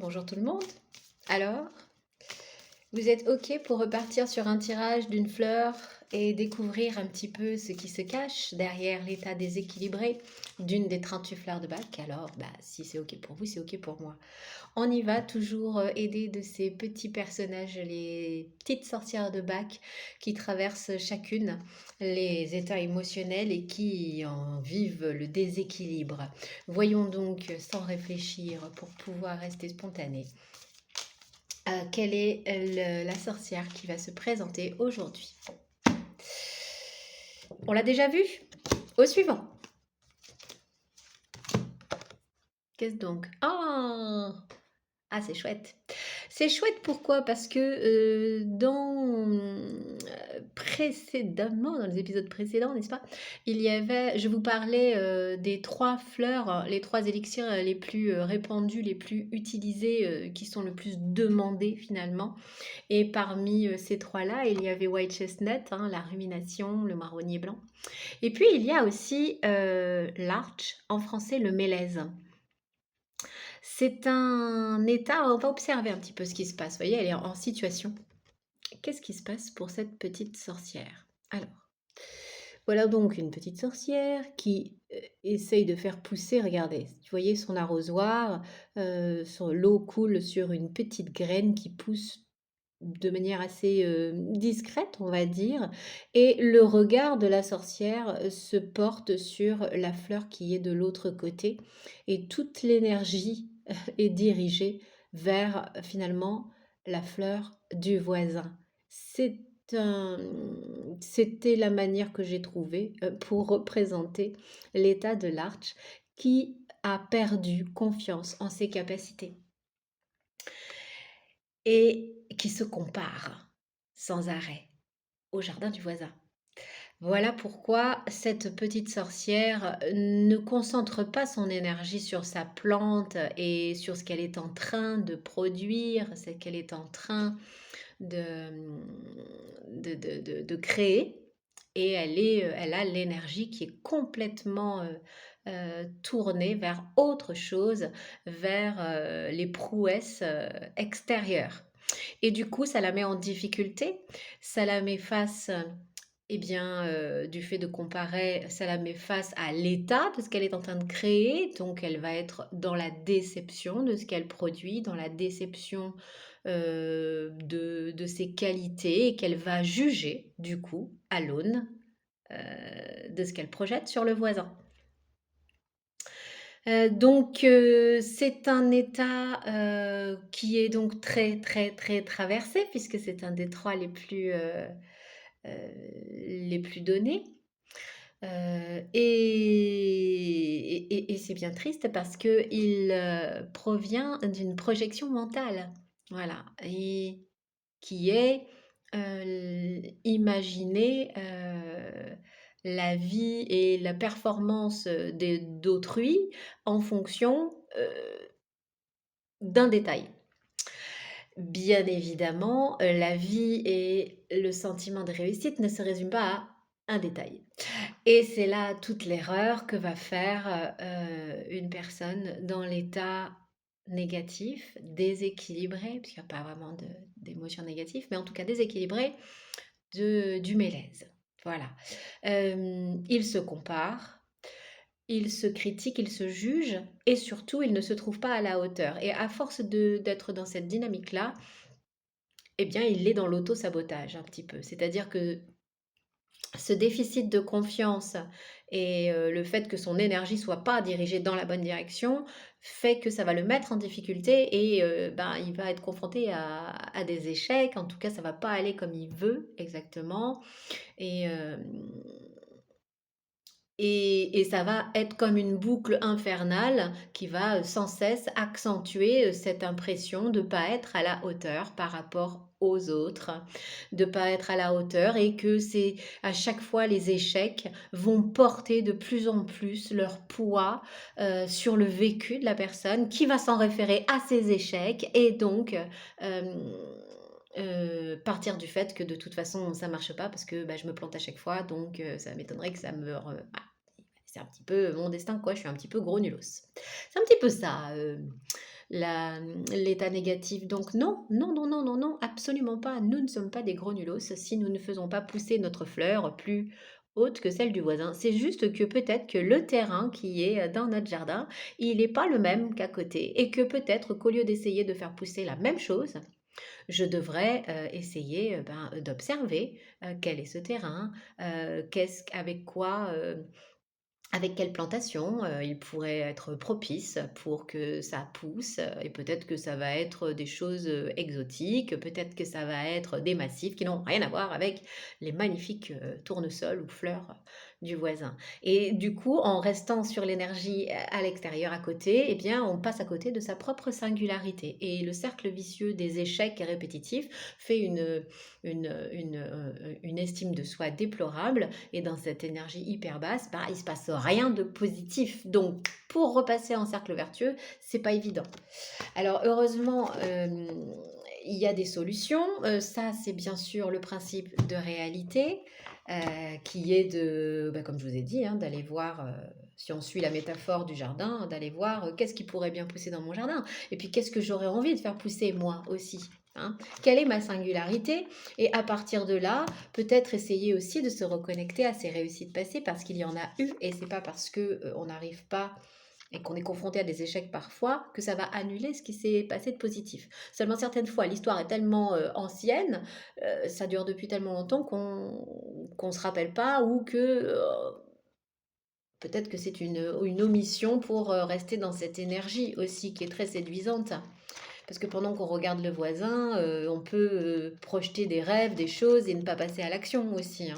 Bonjour tout le monde. Alors, vous êtes OK pour repartir sur un tirage d'une fleur et découvrir un petit peu ce qui se cache derrière l'état déséquilibré d'une des 38 fleurs de Bach? Alors, si c'est OK pour vous, c'est OK pour moi. On y va toujours aider de ces petits personnages, les petites sorcières de Bach qui traversent chacune les états émotionnels et qui en vivent le déséquilibre. Voyons donc, sans réfléchir, pour pouvoir rester spontané, quelle est la sorcière qui va se présenter aujourd'hui. On l'a déjà vu? Au suivant. Qu'est-ce donc? Ah, c'est chouette. C'est chouette pourquoi? Parce que précédemment, dans les épisodes précédents, n'est-ce pas? Je vous parlais des 3 fleurs, les 3 élixirs les plus répandus, les plus utilisés, qui sont le plus demandés finalement. Et parmi ces 3-là, il y avait White Chestnut, hein, la rumination, le marronnier blanc. Et puis il y a aussi l'arch, en français le mélèze. C'est un état, on va observer un petit peu ce qui se passe. Vous voyez, elle est en situation. Qu'est-ce qui se passe pour cette petite sorcière? Alors, voilà donc une petite sorcière qui essaye de faire pousser, regardez, vous voyez son arrosoir, l'eau coule sur une petite graine qui pousse de manière assez discrète, on va dire, et le regard de la sorcière se porte sur la fleur qui est de l'autre côté, et toute l'énergie est dirigée vers finalement la fleur du voisin. C'est un- C'était la manière que j'ai trouvée pour représenter l'état de l'arche qui a perdu confiance en ses capacités et qui se compare sans arrêt au jardin du voisin. Voilà pourquoi cette petite sorcière ne concentre pas son énergie sur sa plante et sur ce qu'elle est en train de produire, ce qu'elle est en train de, de créer. Et elle a l'énergie qui est complètement tournée vers autre chose, vers les prouesses extérieures. Et du coup, ça la met en difficulté, ça la met face, du fait de comparer, ça la met face à l'état de ce qu'elle est en train de créer, donc elle va être dans la déception de ce qu'elle produit, dans la déception, de ses qualités et qu'elle va juger, du coup, à l'aune, de ce qu'elle projette sur le voisin. C'est un état, qui est donc très, très, très traversé puisque c'est un des 3 les plus donnés. Et c'est bien triste parce qu'il provient d'une projection mentale. Voilà, et qui est imaginer la vie et la performance d'autrui en fonction d'un détail. Bien évidemment, la vie et le sentiment de réussite ne se résument pas à un détail. Et c'est là toute l'erreur que va faire une personne dans l'état négatif, déséquilibré, puisqu'il n'y a pas vraiment d'émotions négatives, mais en tout cas déséquilibré du mélèze. Voilà. Il se compare, il se critique, il se juge et surtout il ne se trouve pas à la hauteur. Et à force d'être dans cette dynamique-là, eh bien il est dans l'auto-sabotage un petit peu. C'est-à-dire que ce déficit de confiance et le fait que son énergie soit pas dirigée dans la bonne direction, fait que ça va le mettre en difficulté et il va être confronté à des échecs. En tout cas, ça va pas aller comme il veut exactement et hem et ça va être comme une boucle infernale qui va, sans cesse accentuer, cette impression de pas être à la hauteur par rapport aux autres, de pas être à la hauteur et que c'est à chaque fois les échecs vont porter de plus en plus leur poids, sur le vécu de la personne qui va s'en référer à ses échecs et donc, partir du fait que de toute façon ça marche pas parce que, je me plante à chaque fois donc ça m'étonnerait que ça me re c'est un petit peu mon destin quoi, je suis un petit peu gros nulos. C'est un petit peu ça, l'état négatif. Donc non, non, non, non, non, non, absolument pas. Nous ne sommes pas des gros nulos si nous ne faisons pas pousser notre fleur plus haute que celle du voisin. C'est juste que peut-être que le terrain qui est dans notre jardin, il n'est pas le même qu'à côté. Et que peut-être qu'au lieu d'essayer de faire pousser la même chose, je devrais essayer d'observer quel est ce terrain, avec quoi, avec quelle plantation il pourrait être propice pour que ça pousse, et peut-être que ça va être des choses exotiques, peut-être que ça va être des massifs qui n'ont rien à voir avec les magnifiques tournesols ou fleurs du voisin. Et du coup, en restant sur l'énergie à l'extérieur, à côté, eh bien, on passe à côté de sa propre singularité. Et le cercle vicieux des échecs répétitifs fait une estime de soi déplorable, et dans cette énergie hyper basse, bah, il se passe rien de positif. Donc, pour repasser en cercle vertueux, c'est pas évident. Alors, heureusement, il y a des solutions. Ça, c'est bien sûr le principe de réalité, qui est comme je vous ai dit, d'aller voir, si on suit la métaphore du jardin, d'aller voir qu'est-ce qui pourrait bien pousser dans mon jardin, et puis qu'est-ce que j'aurais envie de faire pousser moi aussi. Quelle est ma singularité? Et à partir de là, peut-être essayer aussi de se reconnecter à ses réussites passées, parce qu'il y en a eu, et c'est pas parce que on n'arrive pas et qu'on est confronté à des échecs parfois, que ça va annuler ce qui s'est passé de positif. Seulement certaines fois, l'histoire est tellement ancienne, ça dure depuis tellement longtemps qu'on ne se rappelle pas, ou que peut-être que c'est une omission pour rester dans cette énergie aussi qui est très séduisante. Parce que pendant qu'on regarde le voisin, on peut projeter des rêves, des choses, et ne pas passer à l'action aussi.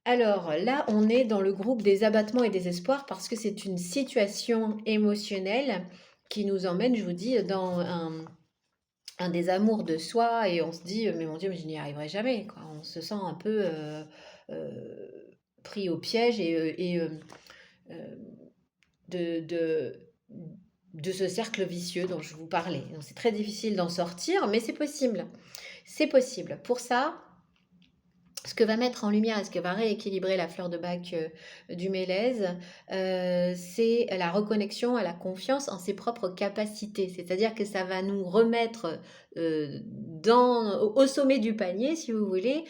Alors là, on est dans le groupe des abattements et des espoirs, parce que c'est une situation émotionnelle qui nous emmène, je vous dis, dans un désamour de soi, et on se dit, mais mon Dieu, mais je n'y arriverai jamais, quoi. On se sent un peu pris au piège, euh, de, de, de ce cercle vicieux dont je vous parlais. Donc c'est très difficile d'en sortir, mais c'est possible. C'est possible. Pour ça, ce que va mettre en lumière et ce que va rééquilibrer la fleur de bac du mélèze, c'est la reconnexion à la confiance en ses propres capacités. C'est-à-dire que ça va nous remettre au sommet du panier, si vous voulez,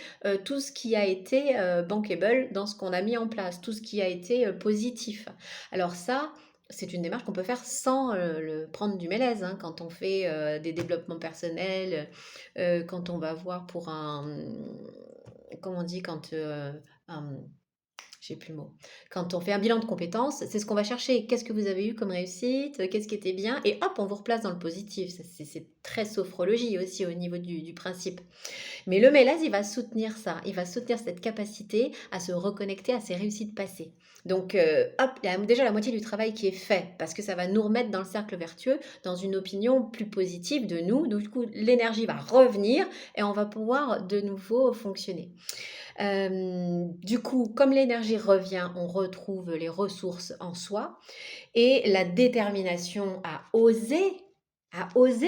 tout ce qui a été bankable dans ce qu'on a mis en place, tout ce qui a été positif. Alors ça, c'est une démarche qu'on peut faire sans prendre du mélèze, quand on fait des développements personnels, quand on va voir pour comment on dit, j'ai plus le mot. Quand on fait un bilan de compétences, c'est ce qu'on va chercher. Qu'est-ce que vous avez eu comme réussite? Qu'est-ce qui était bien? Et hop, on vous replace dans le positif. C'est très sophrologie aussi au niveau du principe. Mais le mélèze, il va soutenir ça. Il va soutenir cette capacité à se reconnecter à ses réussites passées. Donc, hop, il y a déjà la moitié du travail qui est fait, parce que ça va nous remettre dans le cercle vertueux, dans une opinion plus positive de nous. Donc, du coup, l'énergie va revenir et on va pouvoir de nouveau fonctionner. Du coup, comme l'énergie revient, on retrouve les ressources en soi et la détermination à oser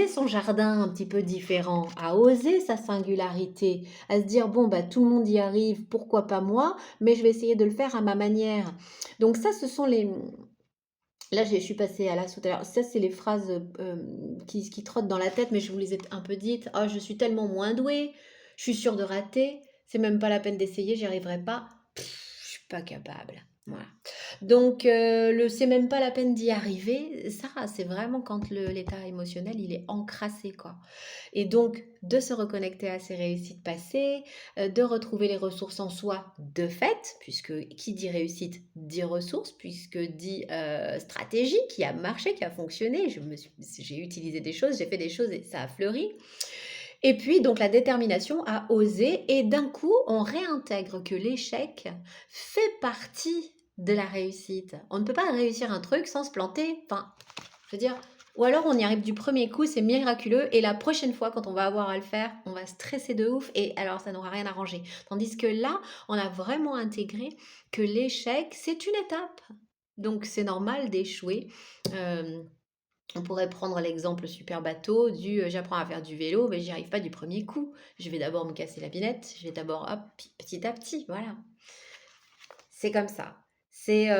son jardin un petit peu différent, à oser sa singularité, à se dire bon bah tout le monde y arrive, pourquoi pas moi, mais je vais essayer de le faire à ma manière. Donc ça, ce sont les... Là, je suis passée à l'as tout à l'heure. Ça, c'est les phrases qui trottent dans la tête, mais je vous les ai un peu dites. Oh, je suis tellement moins douée, je suis sûre de rater, c'est même pas la peine d'essayer, j'y arriverai pas. Je suis pas capable. Voilà. Donc, c'est même pas la peine d'y arriver. Ça, c'est vraiment quand l'état émotionnel, il est encrassé, quoi. Et donc, de se reconnecter à ses réussites passées, de retrouver les ressources en soi de fait, puisque qui dit réussite dit ressources, puisque dit stratégie qui a marché, qui a fonctionné. J'ai utilisé des choses, j'ai fait des choses et ça a fleuri. Et puis, donc, la détermination à oser, et d'un coup, on réintègre que l'échec fait partie de la réussite. On ne peut pas réussir un truc sans se planter. Enfin, je veux dire, ou alors on y arrive du premier coup, c'est miraculeux, et la prochaine fois, quand on va avoir à le faire, on va stresser de ouf, et alors ça n'aura rien arrangé. Tandis que là, on a vraiment intégré que l'échec, c'est une étape. Donc, c'est normal d'échouer. On pourrait prendre l'exemple super bateau du j'apprends à faire du vélo, mais j'y arrive pas du premier coup. Je vais d'abord me casser la binette, je vais d'abord, hop, petit à petit, voilà. C'est comme ça. C'est,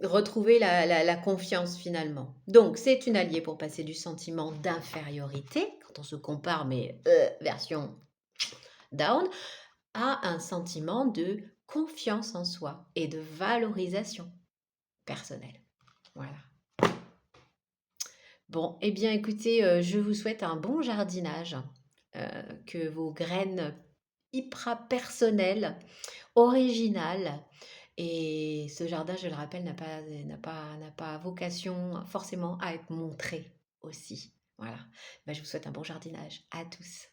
retrouver la confiance finalement. Donc c'est une alliée pour passer du sentiment d'infériorité, quand on se compare mais version down, à un sentiment de confiance en soi et de valorisation personnelle. Voilà. Bon, eh bien écoutez, je vous souhaite un bon jardinage, que vos graines hyper personnelles, originales et ce jardin, je le rappelle, n'a pas vocation forcément à être montré aussi. Voilà. Bah, je vous souhaite un bon jardinage. À tous.